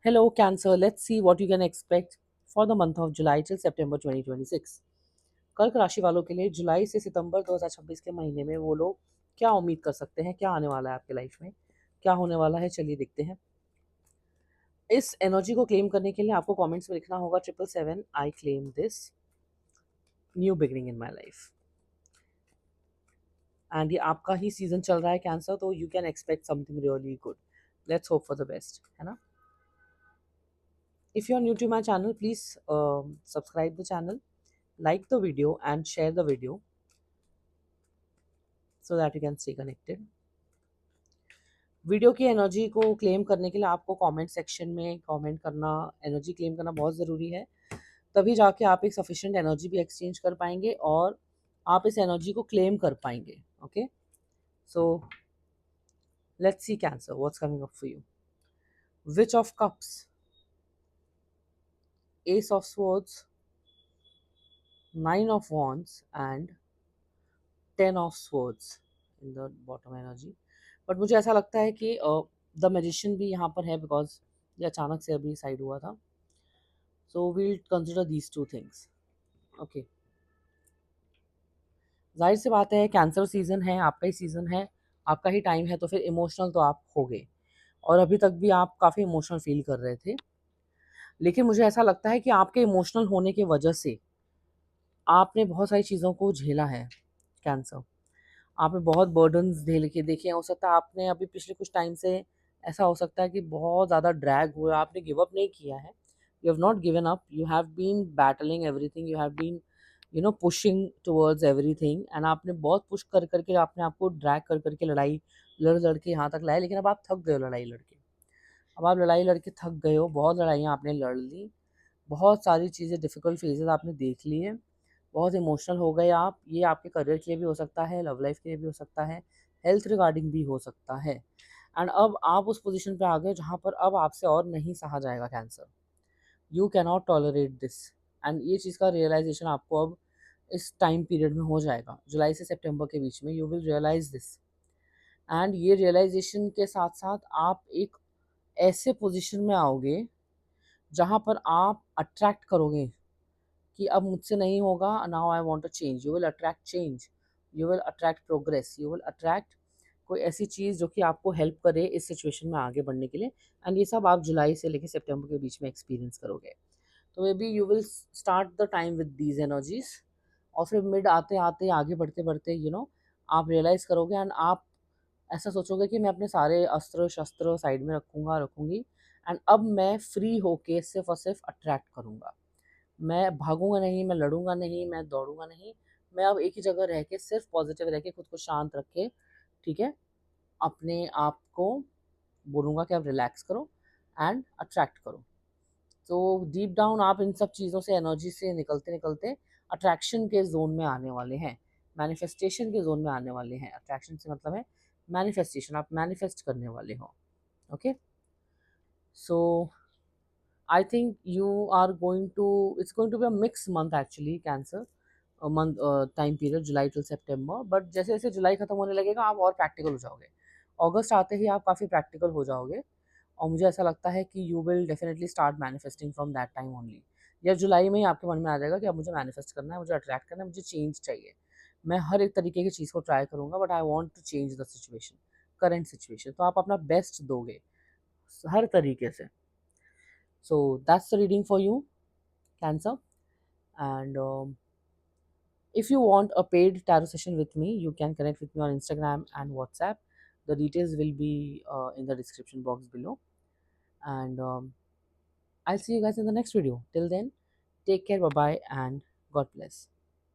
Hello, Cancer. Let's see what you can expect for the month of July till September 2026. कर्क राशि वालों के लिए जुलाई से सितंबर 2026 के महीने में वो लोग क्या उम्मीद कर सकते हैं, क्या आने वाला है आपके लाइफ में, क्या होने वाला है, चलिए देखते हैं। इस एनर्जी को क्लेम करने के लिए आपको कमेंट्स में लिखना होगा 777 I claim this new beginning in my life. And ये आपका ही सीजन चल रहा है कैंसर, तो you can expect something really good. Let's hope for the best, है ना। If you are new to my channel, please subscribe the channel, like the video and share the video so that you can stay connected. Video की energy को claim करने के लिए आपको comment section में comment करना, एनर्जी क्लेम करना बहुत ज़रूरी है। तभी जाके आप एक सफिशिएंट एनर्जी भी एक्सचेंज कर पाएंगे और आप इस एनर्जी को क्लेम कर पाएंगे। Okay, so let's see cancer what's coming up for you. Which of cups, S of swords, 9 of wands and 10 of swords in the bottom energy। But मुझे ऐसा लगता है कि द मैजिशियन भी यहाँ पर है, बिकॉज ये अचानक से अभी साइड हुआ था। So we'll consider these two things. Okay, जाहिर सी बात है कैंसर सीजन है, आपका ही सीजन है, आपका ही टाइम है, तो फिर इमोशनल तो आप हो गए और अभी तक भी आप काफ़ी इमोशनल फील कर रहे थे। लेकिन मुझे ऐसा लगता है कि आपके इमोशनल होने की वजह से आपने बहुत सारी चीज़ों को झेला है कैंसर। आपने बहुत बर्डन्स झेल के देखे हैं। हो सकता है आपने अभी पिछले कुछ टाइम से ऐसा हो सकता है कि बहुत ज़्यादा ड्रैग हुआ, आपने गिव अप नहीं किया है। You have not given up, you have been battling everything, you have been pushing towards everything and आपने बहुत पुश कर करके आपने आपको ड्रैग कर करके लड़ाई लड़ लड़ के यहाँ तक लाया। लेकिन अब आप थक गए हो लड़ाई लड़के, अब आप लड़ाई लड़के थक गए हो, बहुत लड़ाइयाँ आपने लड़ ली, बहुत सारी चीज़ें डिफ़िकल्ट फेजेज़ आपने देख ली है, बहुत इमोशनल हो गए आप। ये आपके करियर के लिए भी हो सकता है, लव लाइफ के लिए भी हो सकता है, हेल्थ रिगार्डिंग भी हो सकता है। एंड अब आप उस पोजीशन पे आ गए जहाँ पर अब आपसे और नहीं सहा जाएगा cancer. You can not tolerate this. And ये चीज़ का रियलाइजेशन आपको अब इस टाइम पीरियड में हो जाएगा, जुलाई से सितंबर के बीच में। You will realise this and ये रियलाइजेशन के साथ साथ आप एक ऐसे पोजीशन में आओगे जहाँ पर आप अट्रैक्ट करोगे कि अब मुझसे नहीं होगा, now I want to change. You will attract change, you will attract progress, you will attract कोई ऐसी चीज़ जो कि आपको हेल्प करे इस सिचुएशन में आगे बढ़ने के लिए। एंड ये सब आप जुलाई से लेकर सितंबर के बीच में एक्सपीरियंस करोगे। तो may be you will start the time with these energies और फिर मिड आते आते आगे बढ़ते बढ़ते आप रियलाइज़ करोगे एंड आप ऐसा सोचोगे कि मैं अपने सारे अस्त्र शस्त्र साइड में रखूँगा रखूँगी एंड अब मैं फ्री होके सिर्फ और सिर्फ अट्रैक्ट करूँगा। मैं भागूँगा नहीं, मैं लड़ूँगा नहीं, मैं दौड़ूँगा नहीं। मैं अब एक ही जगह रह के सिर्फ़ पॉज़िटिव रह के खुद को शांत रख के, ठीक है, अपने आप को बोलूँगा कि आप रिलैक्स करो एंड अट्रैक्ट करो। तो डीप डाउन आप इन सब चीज़ों से, एनर्जी से निकलते-निकलते अट्रैक्शन के ज़ोन में आने वाले हैं, मैनिफेस्टेशन के ज़ोन में आने वाले हैं। अट्रैक्शन से मतलब है मैनिफेस्टेशन, आप मैनिफेस्ट करने वाले हो। Okay? So I think you are going to, it's going to be a mixed month actually, Cancer. Month time period जुलाई टू सितंबर। बट जैसे जैसे जुलाई खत्म होने लगेगा आप और प्रैक्टिकल हो जाओगे, अगस्त आते ही आप काफ़ी प्रैक्टिकल हो जाओगे और मुझे ऐसा लगता है कि you will definitely start manifesting from that time only. या जुलाई में ही आपके मन में आ जाएगा कि अब मुझे मैनिफेस्ट करना है, मुझे अट्रैक्ट करना है, मुझे चेंज चाहिए। मैं हर एक तरीके की चीज़ को ट्राई करूँगा but I want to change the situation, current situation. तो आप अपना बेस्ट दोगे हर तरीके से। So that's the reading for you, Cancer. And if you want a paid tarot session with me, you can connect with me on Instagram and WhatsApp. The details will be in the description box below. And I'll see you guys in the next video. Till then, take care, bye bye, and God bless.